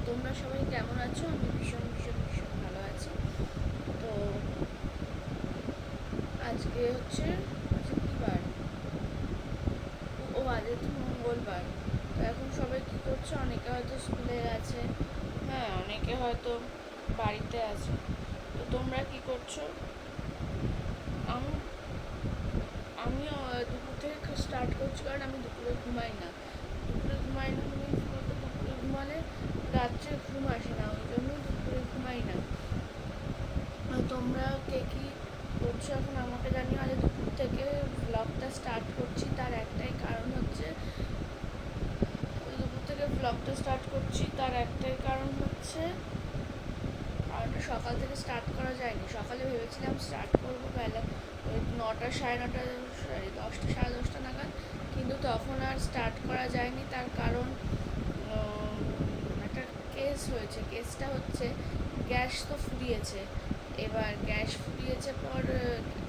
তোমরা সবাই কেমন আছো? আমি ভীষণ ভীষণ ভীষণ ভালো আছি। তো আজকে হচ্ছে কি বার? আজকে তো মঙ্গলবার। তো এখন সবাই কি করছে? অনেকে হয়তো স্কুলে আছে, হ্যাঁ, অনেকে হয়তো বাড়িতে আছে। তো তোমরা কি করছো? আমি আমি দুপুর থেকে স্টার্ট করছি, কারণ আমি দুপুরে ঘুমাই না। তুমি দুপুরে ঘুমালে রাত্রে ঘুম আসে না, ওই জন্য দুপুরে ঘুমাই না। তোমরা কে কী করছো এখন আমাকে জানিও। আজ দুপুর থেকে ব্লগটা স্টার্ট করছি, তার একটাই কারণ হচ্ছে সকাল থেকে স্টার্ট করা যায়নি। সকালে ভেবেছিলাম স্টার্ট করবো বেলা ওই 9টা, সাড়ে 9টা, 10টা, সাড়ে 10টা নাগাদ, কিন্তু তখন আর স্টার্ট করা যায়নি। তার কারণ একটা কেস হয়েছে। কেসটা হচ্ছে গ্যাস তো ফুরিয়েছে। এবার গ্যাস ফুরিয়েছে পর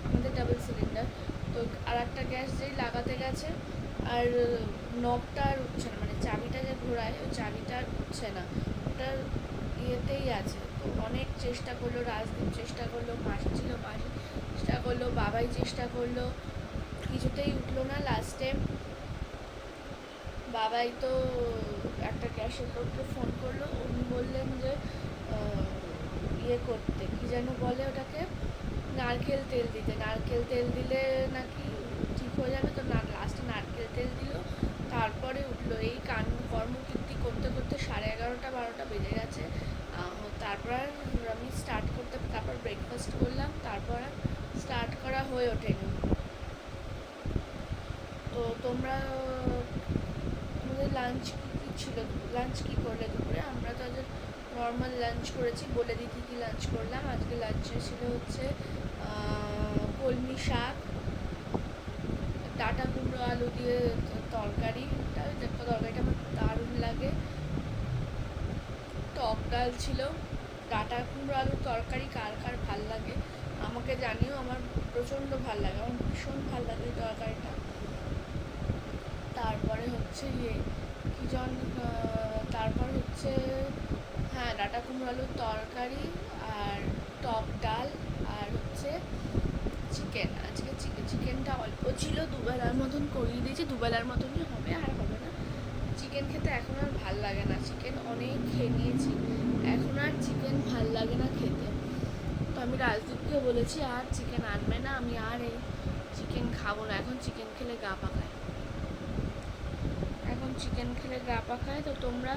আমাদের ডাবল সিলিন্ডার, তো আর একটা গ্যাস যেই লাগাতে গেছে আর নবটা আর উঠছে না, মানে চাবিটা যে ঘোরায় ওই চাবিটা আর উঠছে না, ওটা ইয়েতেই আছে। তো অনেক চেষ্টা করলো, রাজদীপ চেষ্টা করলো, মাসি ছিল, মাসি চেষ্টা করলো, বাবাই চেষ্টা করলো, কিছুতেই উঠলো না। লাস্টে বাবাই তো একটা গ্যাসের লোককে ফোন করলো। উনি বললেন যে ইয়ে করতে, কি যেন বলে ওটাকে, নারকেল তেল দিতে। নারকেল তেল দিলে নাকি ঠিক হয়ে যাবে। তো লাস্টে নারকেল তেল দিল, তারপরে উঠলো। এই কর্মকীর্তি করতে করতে 11:30, 12টা বেজে গেছে। তারপর আমি তারপর ব্রেকফাস্ট করলাম, তারপর স্টার্ট করা হয়ে ওঠেনি। তো তোমাদের লাঞ্চ কী ছিল? লাঞ্চ কী করলে দুপুরে? আমরা তো আজ নর্মাল লাঞ্চ করেছি, বলে দিই কী লাঞ্চ করলাম। আজকে লাঞ্চে ছিল হচ্ছে কলমি শাক, ডাঁটা কুমড়ো আলু দিয়ে তরকারি। তরকারিটা আমার দারুণ লাগে। টক ডাল ছিল। ডাঁটা কুমড়ো আলুর তরকারি কার কার ভাল লাগে আমাকে জানিও। আমার প্রচণ্ড ভাল লাগে, আমার ভীষণ ভাল লাগে তরকারিটা। তারপরে হচ্ছে তারপর হচ্ছে হ্যাঁ, ডাঁটা কুমড়ো আলুর তরকারি আর টক ডাল আর হচ্ছে চিকেন। আজকে চিকেনটা অল্প ছিল, দুবেলার মতন করিয়ে দিয়েছি। দুবেলার মতনই হবে, আর হবে না। চিকেন খেতে এখন আর ভাল লাগে না, চিকেন অনেক খেয়ে নিয়েছি, এখন আর চিকেন ভাল লাগে না খেতে। তো আমি রাজদীপকে বলেছি আর চিকেন আনবে না, আমি আর এই চিকেন খাবো না। এখন চিকেন খেলে গা পাকায়, তো তোমরা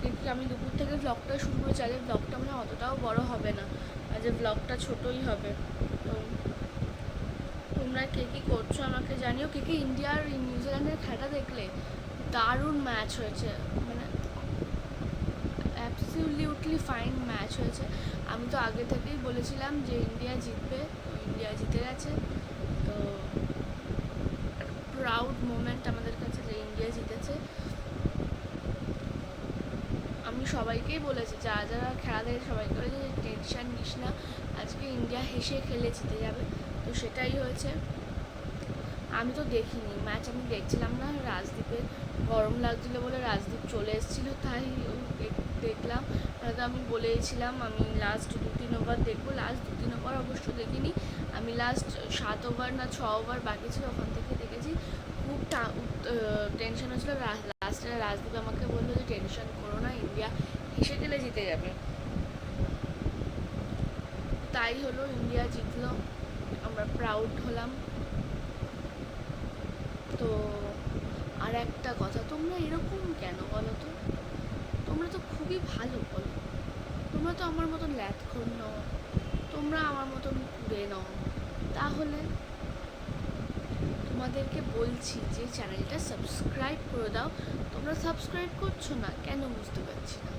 কিন্তু আমি দুপুর থেকে ব্লগটা শুরু করেছি। আজকে ব্লগটা মানে অতটাও বড় হবে না, আজকে ব্লগটা ছোটোই হবে। তো তোমরা কে কী করছো আমাকে জানিও। কে ইন্ডিয়া আর নিউজিল্যান্ডের খেলাটা দেখলে? দারুণ ম্যাচ হয়েছে, মানে অ্যাবসলিউটলি ফাইন ম্যাচ হয়েছে। আমি তো আগে থেকেই বলেছিলাম যে ইন্ডিয়া জিতবে, তো ইন্ডিয়া জিতে গেছে। তো প্রাউড মোমেন্ট আমাদের কাছে যে ইন্ডিয়া জিতেছে। আমি সবাইকেই বলেছি, যারা যারা খেলা দেখে সবাইকে বলেছি যে টেনশন নিস না, আজকে ইন্ডিয়া হেসে খেলে জিতে যাবে। তো সেটাই হয়েছে। আমি তো দেখিনি ম্যাচ, আমি দেখছিলাম না। রাজদীপের গরম লাগছিলো বলে রাজদীপ চলে এসেছিলো, তাই দেখলাম। তো আমি বলেইছিলাম আমি লাস্ট 2-3 ওভার দেখবো। লাস্ট 2-3 ওভার অবশ্য দেখিনি, আমি লাস্ট 7 ওভার না 6 ওভার বাকি ছিল ওখান থেকে দেখেছি। খুব টেনশন হচ্ছিলো। লাস্টে রাজদীপ আমাকে বললো যে টেনশন করো না, ইন্ডিয়া হেসে গেলে জিতে যাবে। তাই হলো, ইন্ডিয়া জিতলো, আমরা প্রাউড হলাম। তো আর একটা কথা, তোমরা এরকম কেন বলো তো? তোমরা তো খুবই ভালো, বলো। তোমরা তো আমার মতন ল্যাথখোর নও, তোমরা আমার মতন কুড়ে নও। তাহলে তোমাদেরকে বলছি যে চ্যানেলটা সাবস্ক্রাইব করে দাও। তোমরা সাবস্ক্রাইব করছো না কেন, বুঝতে পারছি না।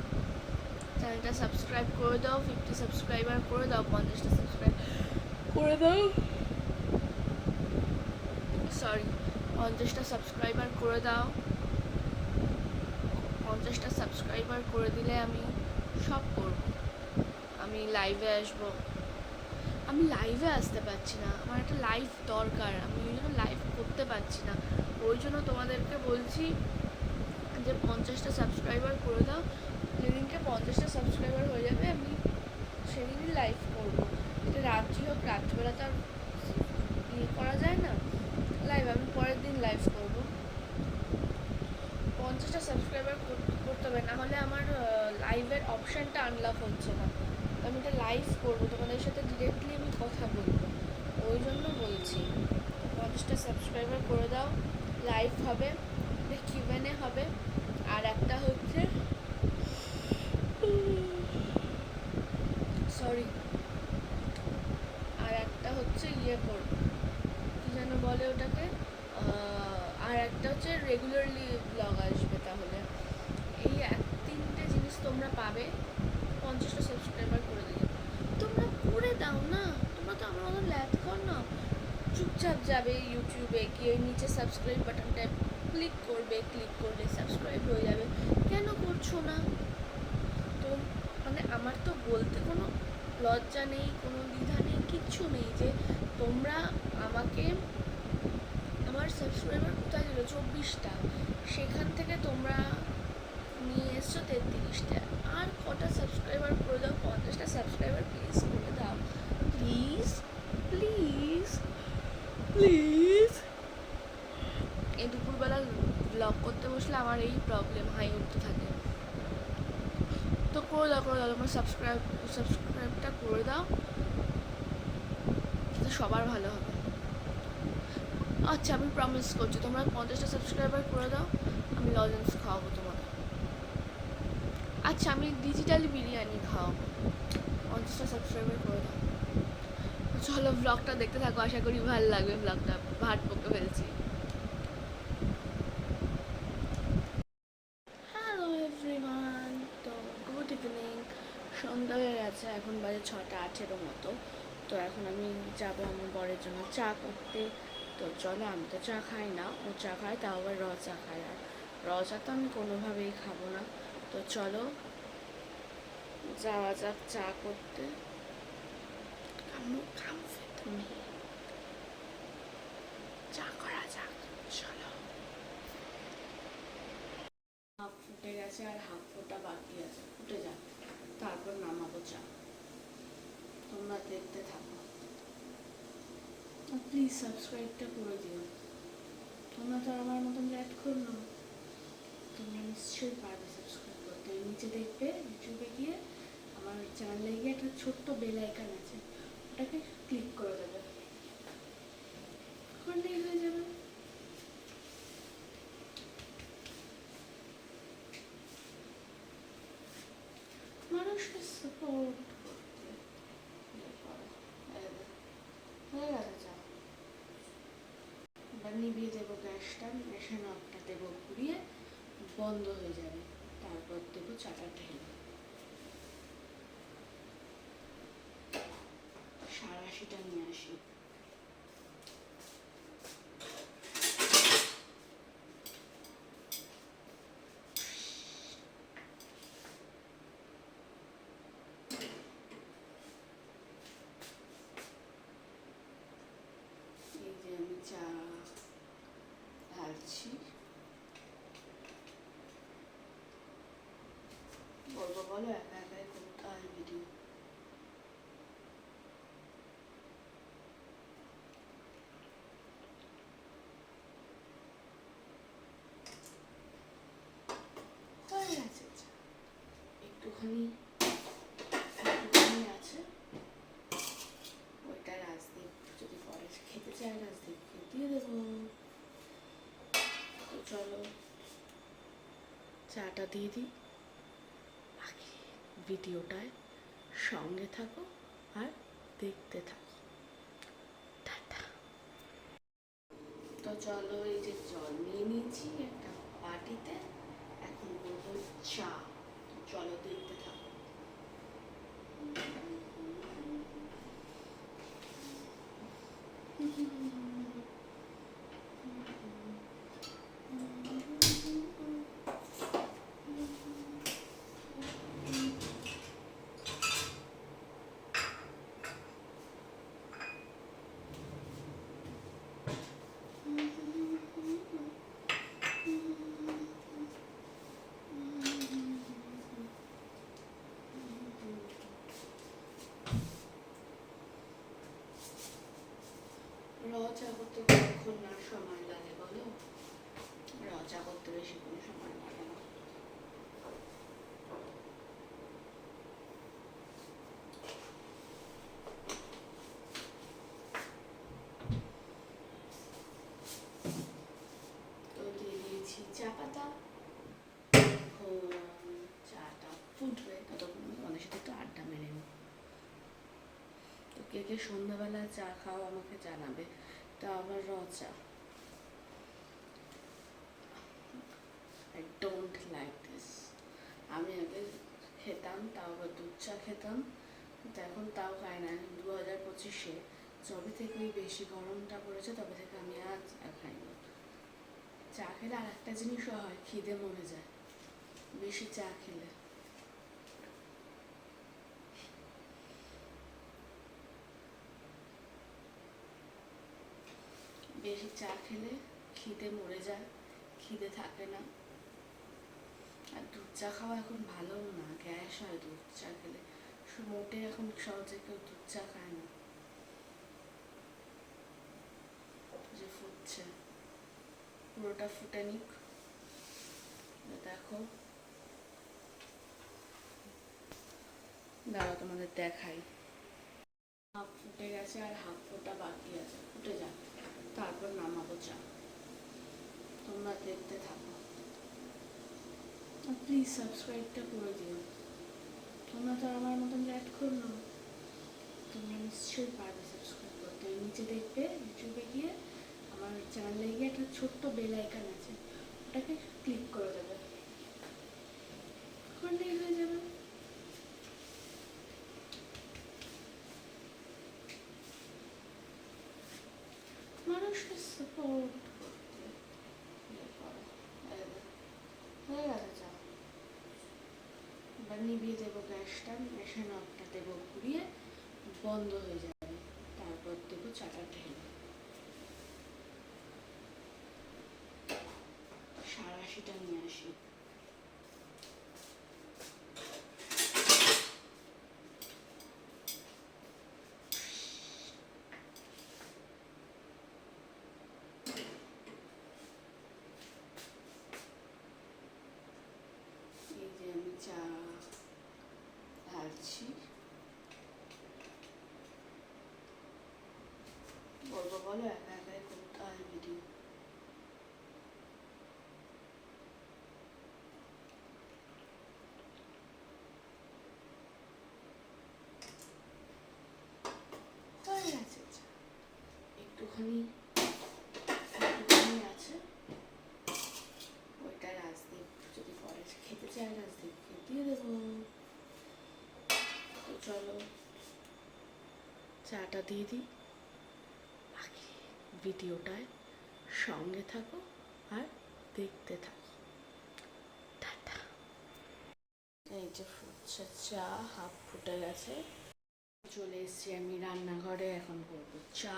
চ্যানেলটা সাবস্ক্রাইব করে দাও, 50 সাবস্ক্রাইবার করে দাও, 50টা সাবস্ক্রাইব করে দাও, 50টা সাবস্ক্রাইবার করে দাও। 50টা সাবস্ক্রাইবার করে দিলে আমি সব করব। আমি লাইভে আসবো। আমি লাইভে আসতে পারছি না, আমার একটা লাইভ দরকার, আমি ওই জন্য লাইভ করতে পারছি না। ওই জন্য তোমাদেরকে বলছি যে 50টা সাবস্ক্রাইবার করে দাও, যেদিনকে 50টা সাবস্ক্রাইবার হয়ে যাবে আমি সেদিনই লাইভ করবো। এটা রাত্রি হোক, রাত্রিবেলা তো আর ইয়ে করা যায় না লাইভ, আমি পরের দিন লাইভ করবো। 50টা সাবস্ক্রাইবার করতে হবে, না হলে আমার লাইভের অপশানটা আনলক হচ্ছে না। তো আমি এটা লাইভ করবো, তোমাদের সাথে ডিরেক্টলি আমি কথা বলবো, ওই জন্য বলছি। 50টা সাবস্ক্রাইবার করে দাও, লাইভ হবে, কিউএনএ হবে, আর একটা হচ্ছে সরি, আর একটা হচ্ছে ইয়ে করবো, কি যেন বলে ওটাকে, আর একটা হচ্ছে রেগুলারলি ব্লগ আসবে। তাহলে এই 3টে জিনিস তোমরা পাবে 50টা সাবস্ক্রাইবার করে দিলে। তোমরা করে দাও না, তোমরা তো আমার মতো ল্যাথ কর না, চুপচাপ যাবে ইউটিউবে গিয়ে নিচে সাবস্ক্রাইব বাটনটা ক্লিক করবে, ক্লিক করলে সাবস্ক্রাইব হয়ে যাবে। কেন করছো না? তো মানে আমার তো বলতে কোনো লজ্জা নেই, কোনো দ্বিধা নেই, কিচ্ছু নেই যে তোমরা আমাকে, আমার সাবস্ক্রাইবার কোথায় ছিল 24টা, সেখান থেকে তোমরা নিয়ে এসছো 33টা। আর কটা সাবস্ক্রাইবার করে দাও, 50টা সাবস্ক্রাইবার প্লিজ করে দাও, প্লিজ প্লিজ প্লিজ। এই দুপুরবেলা ব্লগ করতে বসলে আমার এই প্রবলেম, হাই উঠতে থাকে। তো করে দাও তোমার সাবস্ক্রাইবটা করে দাও, যাতে সবার ভালো হবে। আচ্ছা আমি প্রমিস করছি, তোমরা 50টা সাবস্ক্রাইবার করে দাও, আমি লজেন্স খাওয়াবো তোমাকে। আচ্ছা আমি ডিজিটালি বিরিয়ানি খাওয়াবো, 50টা সাবস্ক্রাইবার করে দাও। চলো ব্লগটা দেখতে থাকো, আশা করি ভালো লাগবে। ব্লগটা ভাট বকে ফেলছি। হ্যালো এভরিওয়ান, তো গুড ইভিনিং, সন্ধ্যা হয়ে গেছে, এখন বাজে 6:08 মতো। তো এখন আমি যাব আমার বরের জন্য চা করতে। তো চলো, আমি তো চা খাই না, ও চা খায়, তাও আবার র চা খায়, আর র চা তো আমি কোনোভাবেই খাবো না। তো চলো যাওয়া যাক চা করতে। চা করা যাক, চলো। হাফ ফুটে গেছে আর হাফ ফোটা বাকি আছে, ফুটে যাক, তারপর নামাবো চা। তোমরা দেখতে থাকো, প্লিজ সাবস্ক্রাইবটা করে দিও। তোমরা তো আমার মতন ল্যাট করলো, তোমরা নিশ্চয়ই পারবে সাবস্ক্রাইব করতে। নিচে দেখবে ইউটিউবে গিয়ে আমার চ্যানেলে গিয়ে একটা ছোট্ট বেল আইকন আছে, ওটাকে ক্লিক করে দেবে, করলেই হয়ে যাবে। মানুষকে সাপোর্ট করতে হয়ে গেছে চা। এবার নিভিয়ে দেবো গ্যাসটা, গ্যাসের নবটা দেবো ঘুরিয়ে, বন্ধ হয়ে যাবে, তারপর দেবো চাটা ঢেলে। 80টা নিয়ে আসি। এই যে আমি চা ঢালছি, বলবো বলো একা একাই করতে হয় ভিডিও। হয়ে গেছে চা, একটুখানি আছে, ওইটা রাজদীপ যদি পরে খেতে চায় রাজদীপকে দিয়ে দেবো। তো চলো চাটা দিয়ে দিই, বাকি ভিডিওটায় সঙ্গে থাকো আর দেখতে থাকো। টাটা। তো চলো, এই যে জল নিয়ে নিয়েছি একটা বাটিতে, এখন করবো চা। চলো দেখতে থাকো। কে সন্ধ্যাবেলা চা খাও আমাকে জানাবে। তা আবার র চা, আই ডোন্ট লাইক দিস। আমি আগে খেতাম, তাও আবার দুধ চা খেতাম, কিন্তু এখন তাও খাই না। 2025-এ যবে থেকে ওই বেশি গরমটা পড়েছে তবে থেকে আমি আর চা খাই না। চা খেলে আর একটা জিনিসও হয়, খিদে মরে যায় বেশি চা খেলে। বেশি চা খেলে খিদে মরে যায়, খিদে থাকে না। আর দুধ চা খাওয়া এখন ভালো না, গ্যাস হয় দুধ চা খেলে। মোটে এখন সহজে কেউ দুধ চা খায় না। যে ফুটছে, পুরোটা ফুটে নিক, দেখো। দাঁড়াও তোমাদের দেখাই। হাফ ফুটে গেছে আর হাফ ফোটা বাকি আছে, ফুটে যাক তারপর নামাবো চা। তোমরা দেখতে থাকো, প্লিজ সাবস্ক্রাইবটা করে দিও। তোমরা তো আমার মতন চ্যাট করলো, তোমরা নিশ্চয়ই পারবে সাবস্ক্রাইব করতে। নিচে দেখবে ইউটিউবে গিয়ে আমার চ্যানেলে গিয়ে একটা ছোট্ট বেল আইকন আছে, ওটাকে ক্লিক করে দেবে, করলেই হয়ে যাবে। মানুষকে সাপোর্ট করতে হয়ে গেছে চা। এবার নিভিয়ে দেবো গ্যাসটা, মেশিন অফটা দেবো ঘুরিয়ে, বন্ধ হয়ে যাবে, তারপর দেবো চাটা ঢেলে। 80টা নিয়ে আসি। এই যে আমি চা ঢালছি, বলবো বলো একা একাই করতে হয় ভিডিও। হয়ে গেছে চা, একটুখানি আছে, ওইটা রাজদীপ যদি পরে খেতে চায় রাজদীপকে দিয়ে দেবো। তো চলো চাটা দিয়ে দিই, বাকি ভিডিওটায় সঙ্গে থাকো আর দেখতে থাকো। টাটা। এই যে ফুটছে চা, হাফ ফুটে গেছে। চলে এসেছি আমি রান্নাঘরে, এখন করবো চা।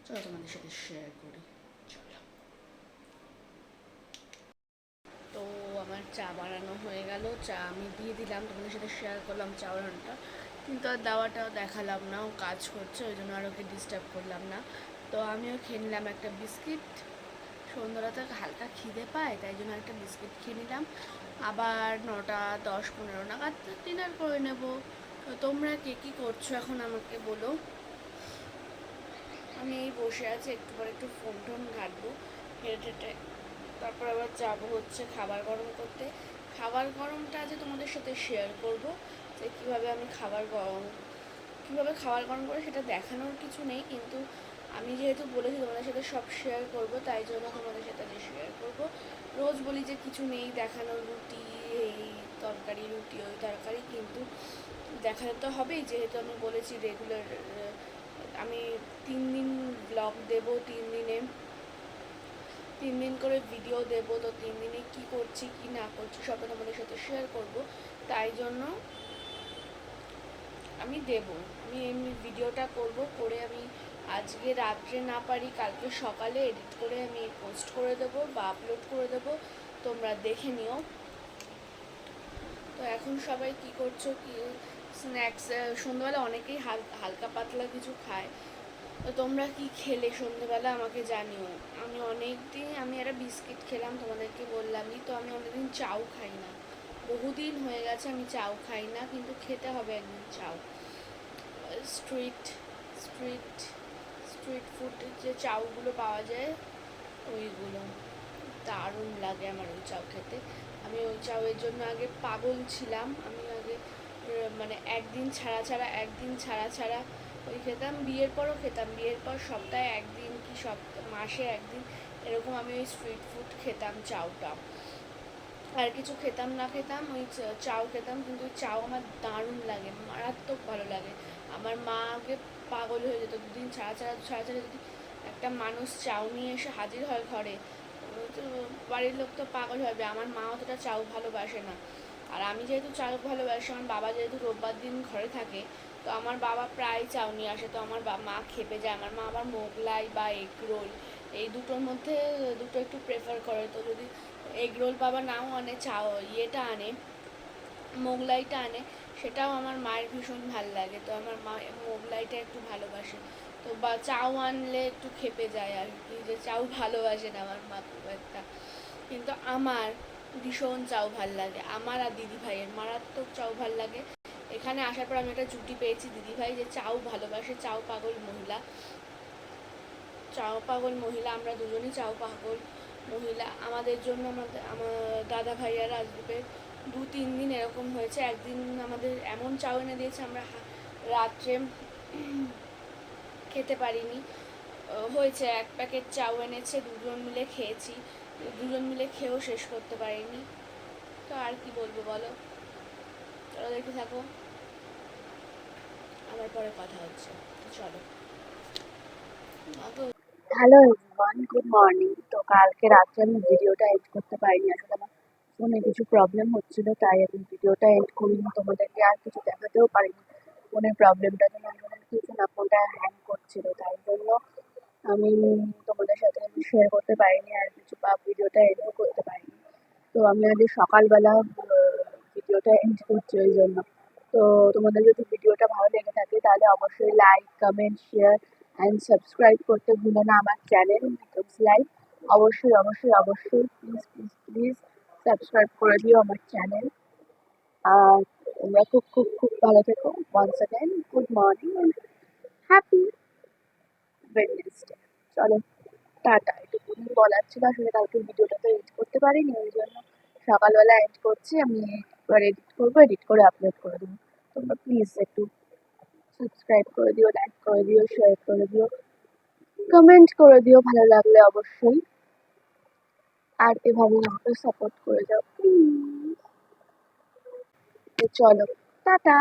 চলো তোমাদের সাথে শেয়ার করি, চলো। তো আমার চা বানানো হয়ে গেল, চা আমি দিয়ে দিলাম, তোমাদের সাথে শেয়ার করলাম চা বানানোটা, কিন্তু আর দাওয়াটাও দেখালাম না, ও কাজ করছে ওই জন্য আর ওকে ডিস্টার্ব করলাম না। তো আমিও খেয়ে নিলাম একটা বিস্কিট, সন্ধ্যাবেলাতে হালকা খিদে পায় তাই জন্য একটা বিস্কিট খেয়ে নিলাম। আবার 9টা 10-15 নাগাদ ডিনার করে নেব। তো তোমরা কে কী করছো এখন আমাকে বলো। আমি এই বসে আছি, একটু পরে একটু ফোন টোন ঘাটবো, হেঁটে হেঁটে তারপর আবার যাবো হচ্ছে খাবার গরম করতে। খাবার গরমটা আজ তোমাদের সাথে শেয়ার করব, যে কীভাবে আমি খাবার গরম করে সেটা দেখানোর কিছু নেই, কিন্তু আমি যেহেতু বলেছি তোমাদের সাথে সব শেয়ার করব, তাই জন্য তোমাদের সাথে শেয়ার করব। রোজ বলি যে কিছু নেই দেখানোর, রুটি এই তরকারি, রুটি ওই তরকারি, কিন্তু দেখাতে তো হবেই, যেহেতু আমি বলেছি রেগুলার আমি 3 দিন ব্লগ দেব, 3 দিন করে ভিডিও দেব। তো 3 দিনে কী করছি কি না করছি সবটা তোমাদের সাথে শেয়ার করব, তাই জন্য আমি এমনি ভিডিওটা করব, করে আমি আজকে রাত্রে না পারি কালকে সকালে এডিট করে আমি পোস্ট করে দেবো বা আপলোড করে দেবো, তোমরা দেখে নিও। তো এখন সবাই কি করছো, কি স্ন্যাক্স, সন্ধ্যাবেলা অনেকেই হালকা পাতলা কিছু খায়, তো তোমরা কি খেলে সন্ধ্যেবেলা আমাকে জানিও। আমি একটা বিস্কিট খেলাম, তোমাদেরকে বললামই তো, আমি অনেকদিন চাও খাই না, বহুদিন হয়ে গেছে আমি চাও খাই না, কিন্তু খেতে হবে একদিন চাও। স্ট্রিট স্ট্রিট স্ট্রিট ফুড যে চাউগুলো পাওয়া যায় ওইগুলো দারুণ লাগে আমার ওই চাউ খেতে। আমি ওই চাউয়ের জন্য আগে পাগল ছিলাম, আমি আগে মানে একদিন ছাড়া ওই খেতাম, বিয়ের পরও খেতাম, বিয়ের পর সপ্তাহে একদিন কি মাসে একদিন এরকম আমি ওই স্ট্রিট ফুড খেতাম, চাউটা। আর কিছু খেতাম না খেতাম, ওই চাউ খেতাম, কিন্তু ওই চাউ আমার দারুণ লাগে, মারাত্মক ভালো লাগে। আমার মা আগে পাগল হয়ে যেত, দুদিন ছাড়া ছাড়া ছাড়া ছাড়া যদি একটা মানুষ চাউ নিয়ে এসে হাজির হয় ঘরে, তো বাড়ির লোক তো পাগল হবে। আমার মা অতটা চাউ ভালোবাসে না, আর আমি যেহেতু চাউ ভালোবাসি, আমার বাবা যেহেতু রোববার দিন ঘরে থাকে, তো আমার বাবা প্রায় চাউ নিয়ে আসে, তো আমার মা খেপে যায়। আমার মা আবার মোগলাই বা এগ রোল এই দুটোর মধ্যে দুটো একটু প্রেফার করে। তো যদি এগ রোল বাবা নাও আনে, চাও ইয়েটা আনে, মোগলাইটা আনে, সেটাও আমার মায়ের ভীষণ ভাল লাগে। তো আমার মা মোগলাইটা একটু ভালোবাসে, তো বা চাউ আনলে একটু খেপে যায় আর কি, যে চাউ ভালোবাসে না আমার মা খুব একটা। কিন্তু আমার ভীষণ চাউ ভাল লাগে, আমার আর দিদি ভাইয়ের মারাত্মক চাউ ভাল লাগে। এখানে আসার পর আমি একটা জুটি পেয়েছি দিদি ভাই, যে চাউ ভালোবাসে, চাউ পাগল মহিলা। চাও পাগল মহিলা, আমরা দুজনই চাও পাগল মহিলা। আমাদের জন্য আমার দাদা ভাইয়ার আসবে 2-3 দিন এরকম হয়েছে। একদিন আমাদের এমন চাউ এনে দিয়েছে, আমরা রাত্রে খেতে পারিনি। হয়েছে 1 প্যাকেট চাউ এনেছে, দুজন মিলে খেয়েছি, দুজন মিলে খেয়েও শেষ করতে পারিনি। তো আর কি বলবো বলো, চলো দেখতে থাকো, আবার পরে কথা হচ্ছে, চলো। Hello everyone, good morning. তো কালকে রাত্রে আমি ভিডিওটা এডিট করতে পারিনি, আসলে আমার ফোনে কিছু প্রবলেম হচ্ছিল, তাই আমি ভিডিওটা এডিট করিনি, তোমাদেরকে আর কিছু দেখাতেও পারিনি। ফোনের প্রবলেমটার জন্য আমার কিছু না, ফোনটা হ্যাং করছিল, তাই জন্য আমি তোমাদের সাথে শেয়ার করতে পারিনি আর কিছু, বা ভিডিওটা এডিটও করতে পারিনি। তো আমি আজ সকালবেলা ভিডিওটা এডিট করছি ওই জন্য। তো তোমাদের যদি ভিডিওটা ভালো লেগে থাকে তাহলে অবশ্যই like, comment, share and subscribe করতে ভুলো না আমার চ্যানেল বিকজ লাইফ। অবশ্যই অবশ্যই অবশ্যই প্লিজ প্লিজ প্লিজ সাবস্ক্রাইব করে দিও আমার চ্যানেল। আর তোমরা খুব খুব খুব ভালো থেকো। Once again good morning and happy Wednesday. চলো, টাটা। এটুকুনি বলার ছিল, আসলে কালকে ভিডিওটা তো এডিট করতে পারিনি, ওই জন্য সকালবেলা এডিট করছি। আমি এবার এডিট করবো, এডিট করে আপলোড করে দেবো। তোমরা প্লিজ একটু সাবস্ক্রাইব করে দিও, লাইক করে দিও, শেয়ার করে দিও, কমেন্ট করে দিও ভালো লাগলে অবশ্যই। আর এভাবেই আমাকে সাপোর্ট করে যাও প্লিজ। চলো, টাটা।